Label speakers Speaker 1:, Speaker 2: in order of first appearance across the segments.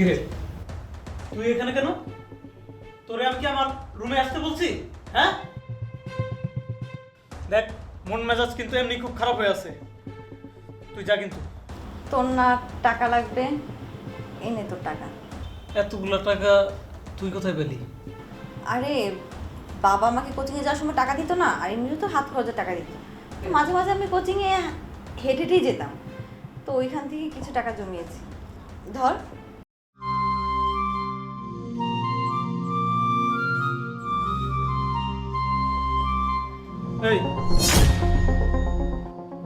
Speaker 1: কিরে তুই এখানে কেন? তোরে আমি কি আমার রুমে আসতে বলছি? হ্যাঁ দেখ, মন মেজাজ কিন্তু এমনি খুব খারাপ হয়ে আছে। তুই যা কিন্তু।
Speaker 2: তোর না টাকা লাগবে, এনে তোর টাকা।
Speaker 1: এতগুলো টাকা তুই কোথায় পেলি?
Speaker 2: আরে বাবা আমাকে কোচিংয়ে যাওয়ার সময় টাকা দিত না, আর এমনিও তো হাত খরচের টাকা দিত। তো মাঝে মাঝে আমি কোচিংয়ে হেঁটে হেঁটেই যেতাম, তো ওইখান থেকে কিছু টাকা জমিয়েছি। ধর।
Speaker 1: এই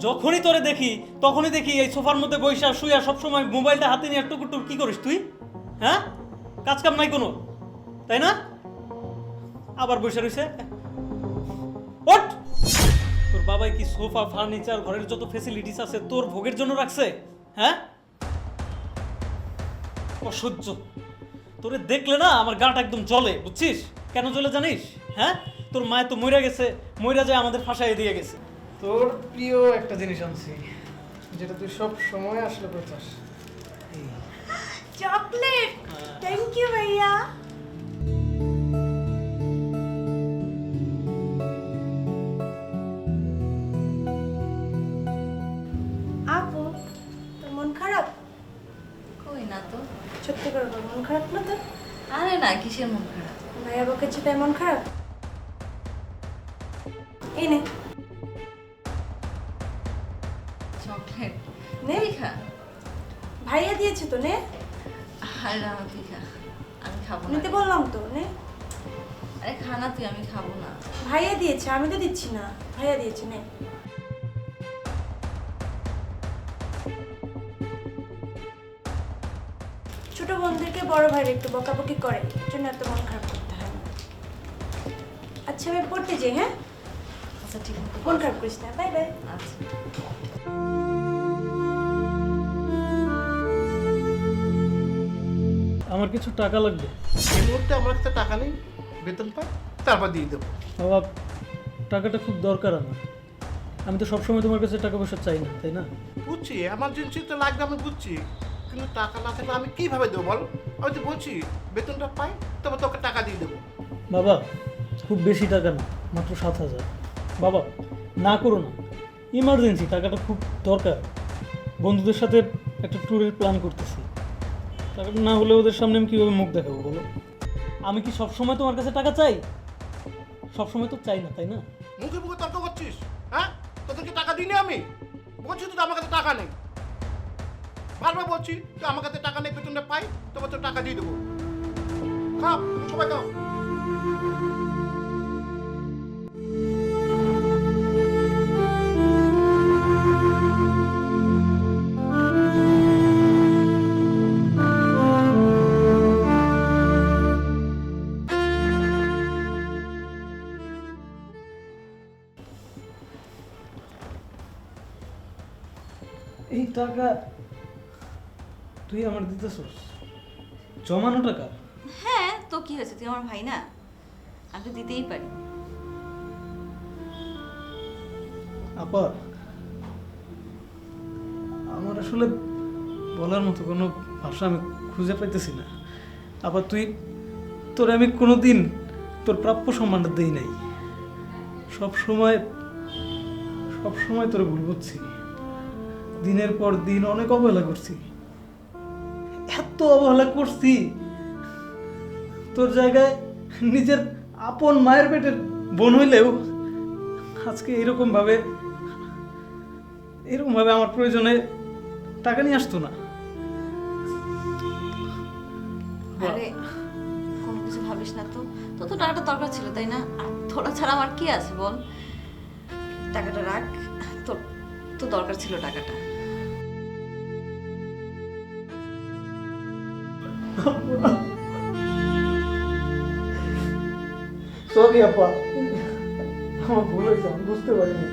Speaker 1: যখনই তোরে দেখি তখনই দেখি এই সোফার মধ্যে বইসা শুয়া সবসময় মোবাইলটা হাতে নিয়ে টুকুর টুকুর কি করিস তুই? হ্যাঁ, কাজ কাম নাই কোনো, তাই না? আবার বসে রইছে। ওঠ! তোর বাবাই কি সোফা ফার্নিচার ঘরের যত ফ্যাসিলিটিস আছে তোর ভোগের জন্য রাখছে? হ্যাঁ, অসহ্য। তোরে দেখলে না আমার গাটা একদম জ্বলে, বুঝছিস? কেন জ্বলে জানিস? হ্যাঁ, তোর মায়ে তো মইরা গেছে, মইরা যায় আমাদের ফাঁসাই দিয়ে গেছে। তোর প্রিয় একটা জিনিস আনছি, যেটা তুই সব সময় আসলে করছিস।
Speaker 3: চকলেট। থ্যাংক ইউ ভাইয়া। আপু, তোর মন খারাপ?
Speaker 2: কই না তো।
Speaker 3: সত্যি করে বল, মন খারাপ না তোর?
Speaker 2: আরে না, কিসের মন খারাপ?
Speaker 3: ভাইয়া বকেছে তাই মন খারাপ? এই নে,
Speaker 2: চকলেট
Speaker 3: নে।
Speaker 2: খা।
Speaker 3: ভাইয়া দিয়েছে তো, নে।
Speaker 2: আরে না, তুই খা, আমি খাবো না।
Speaker 3: নিতে বললাম তো, নে।
Speaker 2: আরে খানা তুই, আমি খাবো না।
Speaker 3: ভাইয়া দিয়েছে, আমি তো দিচ্ছি না। ভাইয়া দিয়েছে, নে। ছোট বোনদেরকে বড় ভাইয়ের একটু বকাবকি করে, এর জন্য এত মন খারাপ করতে হয় না। আচ্ছা আমি পড়তে যাই, হ্যাঁ?
Speaker 2: আচ্ছা ঠিক আছে,
Speaker 3: মন খারাপ করিস না, বাই বাই।
Speaker 2: আচ্ছা।
Speaker 1: আমার কিছু টাকা লাগবে।
Speaker 4: এই মুহূর্তে আমার কাছে টাকা নেই, বেতন পাই তারপর দিয়ে দেবো।
Speaker 1: বাবা, টাকাটা খুব দরকার আমার। আমি তো সবসময় তোমার কাছে টাকা পয়সা চাই না, তাই না?
Speaker 4: বুঝছি এমার্জেন্সি তো লাগবে, আমি বুঝছি, কিন্তু টাকা না থাকলে আমি কিভাবে দেবো বল? আমি তো বলছি বেতনটা পাই তারপর তোকে টাকা দিয়ে দেবো।
Speaker 1: বাবা, খুব বেশি টাকা না, মাত্র 7,000। বাবা, না করো না, ইমার্জেন্সি, টাকাটা খুব দরকার। বন্ধুদের সাথে একটা ট্যুরের প্ল্যান করতেছি। টাকাটা না হলে ওদের সামনে আমি কীভাবে মুখ দেখাবো বলো? আমি কি সবসময় তোমার কাছে টাকা চাই? সবসময় তো চাই না, তাই না?
Speaker 4: মুখে মুখে তর্ক করছিস, হ্যাঁ? তোদেরকে টাকা দিইনি আমি? বলছি তো আমার কাছে টাকা নেই। বারবার বলছি তো আমার কাছে টাকা নেই, বেতনটা পাই তারপর তো টাকা দিয়ে দেবো। খাও, তুমি সবাই খাও।
Speaker 1: এই টাকা তুই আমার দিতেছস? জমানো টাকা?
Speaker 2: হ্যাঁ, তো কি হয়েছে? তুই আমার ভাই না, আমি তো দিতেই পারি।
Speaker 1: আপা, আমার আসলে বলার মতো কোনো ভাষা আমি খুঁজে পাইতেছি না। আপা, তোরে আমি কোনোদিন তোর প্রাপ্য সম্মানটা দেই নাই। সব সময় তোরে ভুল করছি। দিনের পর দিন অনেক অবহেলা করছি, এত অবহেলা করছি, তোর জায়গায় নিজের আপন মায়ের পেটের বোন হইলেও আজকে এরকম ভাবে আমার প্রয়োজনে টাকা নিয়ে আসতো না।
Speaker 2: আরে কোনো কিছু ভাবিস না তো, তো তো টাকাটা দরকার ছিল, তাই না? আর তোরা ছাড়া আমার কি আছে বল? টাকাটা রাখ, তোর তো দরকার ছিল টাকাটা।
Speaker 1: সরি আপা, আমার ভুল হয়েছে, আমি বুঝতে পারিনি।